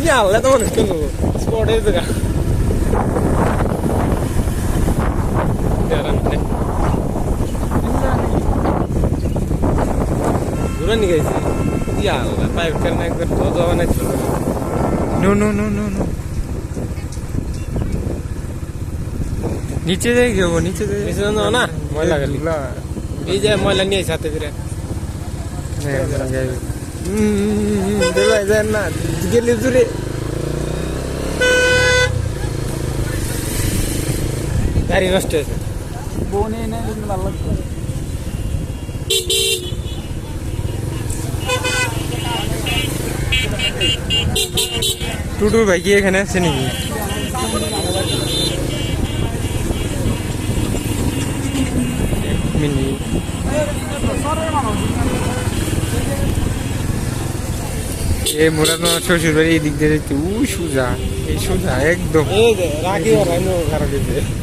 Ya Allah teman itu sport itu kan. Jalan deh. Bukan nih guys. Ya Allah, pakai karena itu tuh mana itu. No no no no no नीचे जाएगी वो नीचे जाएगी Bisa nonton na? Mula kali. Iya mula nih satu kira. Dulu aja na. Tiga lihat dulu. Dari nostalgia. बोने ने अलग टूटू भाई की एखाনে আছে নাকি মিনি এ মোরানো শ্বশুর বাড়ি এদিক দিয়ে যাইতে উ সুজা এই সুজা একদম এই যে রাখি ওরাই নো খারাপ হয়েছে